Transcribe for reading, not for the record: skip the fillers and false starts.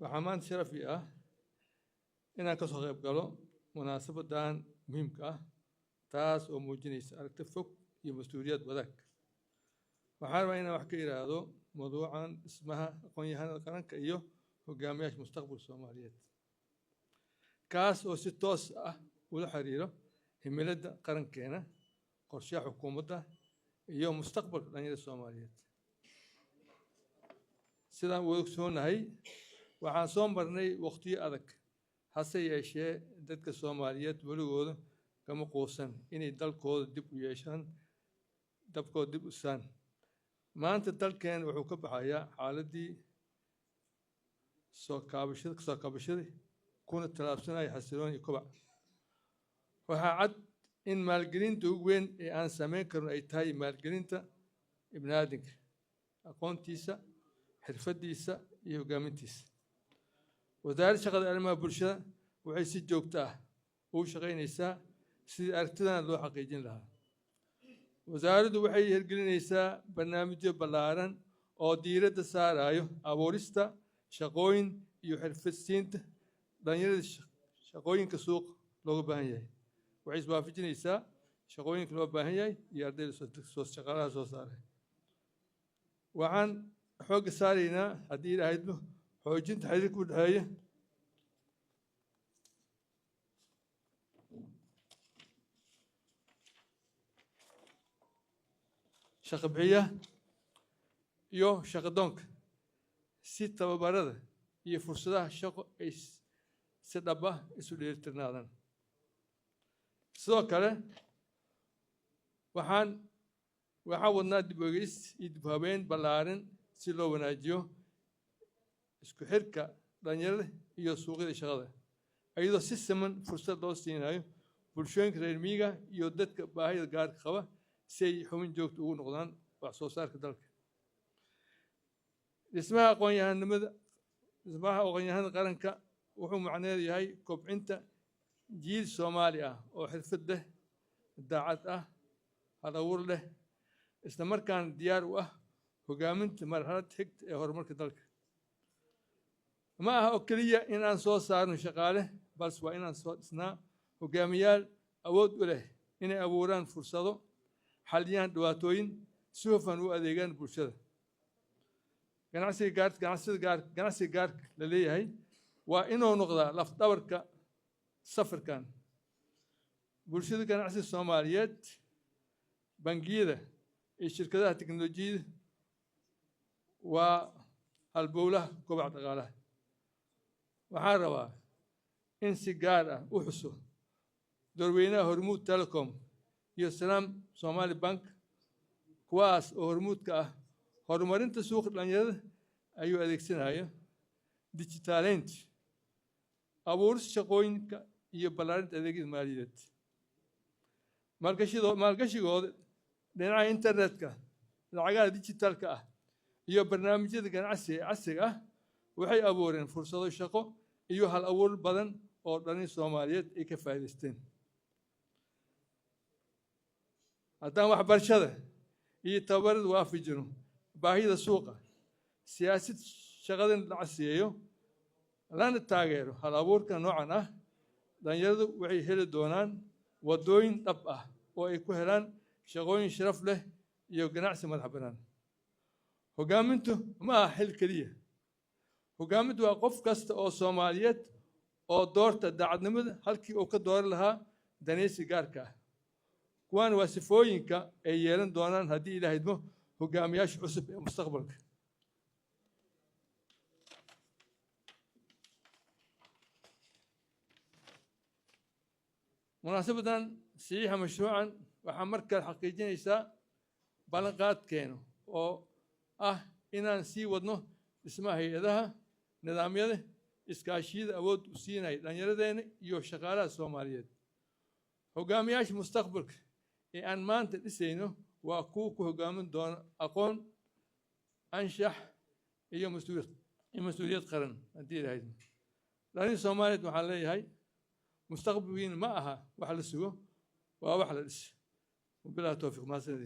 وحمان شرفي إن كسر غيب قالوا مناسبة دان مهمة تاس وموجنيس أرتفق يمسؤوليات بدك وحارب أنا وحكي هذا موضوعا اسمها قنية القرن كأيوه وجامعة مستقبل الصوماليات كاس وستوس ولا حريرة هملة قرن كينا قرشة حكومته يوم مستقبل لنيل الصوماليات سلام ويكسون هاي وعن صوم برني وقتي أذك حسي أشياء دتك الصوماليات ولو كم قوسن إني دل كود دب ويشان دب كود دب وسان ما أنت دل كان وحكب حياة حالتي سو كابشر كون التلابسنا يحسرون يكبع وحعد إن مالجرين توجين أن سمين كرن أي تاي مالجرين تا ابن آدم أقون تيسا حرفة تيسا يوجامن تيسا وذلك شغل علماء برشة وعيسى جوكته وشغين إيسا سي أرتدنا لو حقيقين لها وزارد وحي هرجلين إيسا برنامج بلارن أو ديرة سارايو أبوريستا شقوين يحرف السنت دانيال شقوين كسوق لو بهنياي وعيس بافجين إيسا شقوين كلو بهنياي يردل سوس شغالها سوساره وعن حوق سارينا هدير هيدلو حوجين تحريك ودهاية شقبعية يو شقدونك ستة ببرد يفرصها شق إس سدبة إسولير ترنادن سوكره وحاولنا دبوغيس يدبابين بلارن سلو وناجيو isku xirka dhalinyarada iyo suuqyada shaqada ayadoo si siman fursad loo siinayo bulshooyinka reer miyiga iyo dadka baahida gaarka qaba si ay xubin joogto ugu noqdaan wax soo saarka dalka dhismaha aqoon-yahanada qaranka wuxuu macneedu yahay kobcinta jiil Soomaali ah oo xirfad leh daacad ah hal abuur leh isla markaana diyaar u ah hogaaminta marxalad xigta ee horumarka dalka ما أكلية إن أن صوت صار شغاله بس وإن أن صوت سنا وجميال أود له إن أبوران فرصة حاليا دواتوين سوفا وأديجان برشة جناسي جارك للي هاي وإنه نقطة لفتورك سفر كان برشة جناسي الصوماليات بنجيدة الشركات التكنولوجية والبولة كوبع تغاله waxaan rabaa in si gaar ah u xuso doorweynaha hormuud telecom iyo salaam Somali Bank kuwaas oo hormuud ka ah horumarinta suuqa dhalinyarada ayuu adeegsanaya digitaleynta abuurista shaqooyinka iyo ballaarinta adeegyada maaliyadeed maalgashigooda dhinaca internetka lacagaha digitalka ah iyo barnaamijyada ganacsiga casriga ah waxay abuureen fursado shaqo iyo hal abuur badan oo dhalin Soomaaliyeed ay ka faa'iideysteen haddaan waxbarashada iyo tababarada waafajino baahida suuqa siyaasad shaqadan la casriyeeyo lana taageero hal abuurka noocan ah dhalinyaradu waxay heli doonaan wadooyin dhab ah oo ay ku helaan shaqooyin sharaf leh iyo ganacsi madax bannaan hogaamintu ma aha xil keliya hogaamintu waa qof kasta oo Soomaaliyeed oo doorta daacadnimada halkii uu ka dooran lahaa daneysi gaarka ah kuwaan waa sifooyinka ay yeelan doonaan haddii Ilaahay idmo hogaamiyaasha cusub ee mustaqbalka munaasabadan saxiixa mashruucan waxaa markaa xaqiijinaysaa ballanqaadkeena oo ah inaan sii wadno dhismaha hay'adaha nidaamyada iskaashiyada awood u siinay dhalinyaradeena iyo shaqaalaha Soomaaliyeed hogaamiyaasha mustaqbalka ee aan maanta dhisayno waa kuwa ku hogaamin doona aqoon anshax iyo mas'uuliyad qaran haddii Ilaahay dhalin Soomaaliyeed waxaan leeyahay mustaqbalkiina ma aha wax la sugo waa wax la dhiso وبلا توفيق ما سنين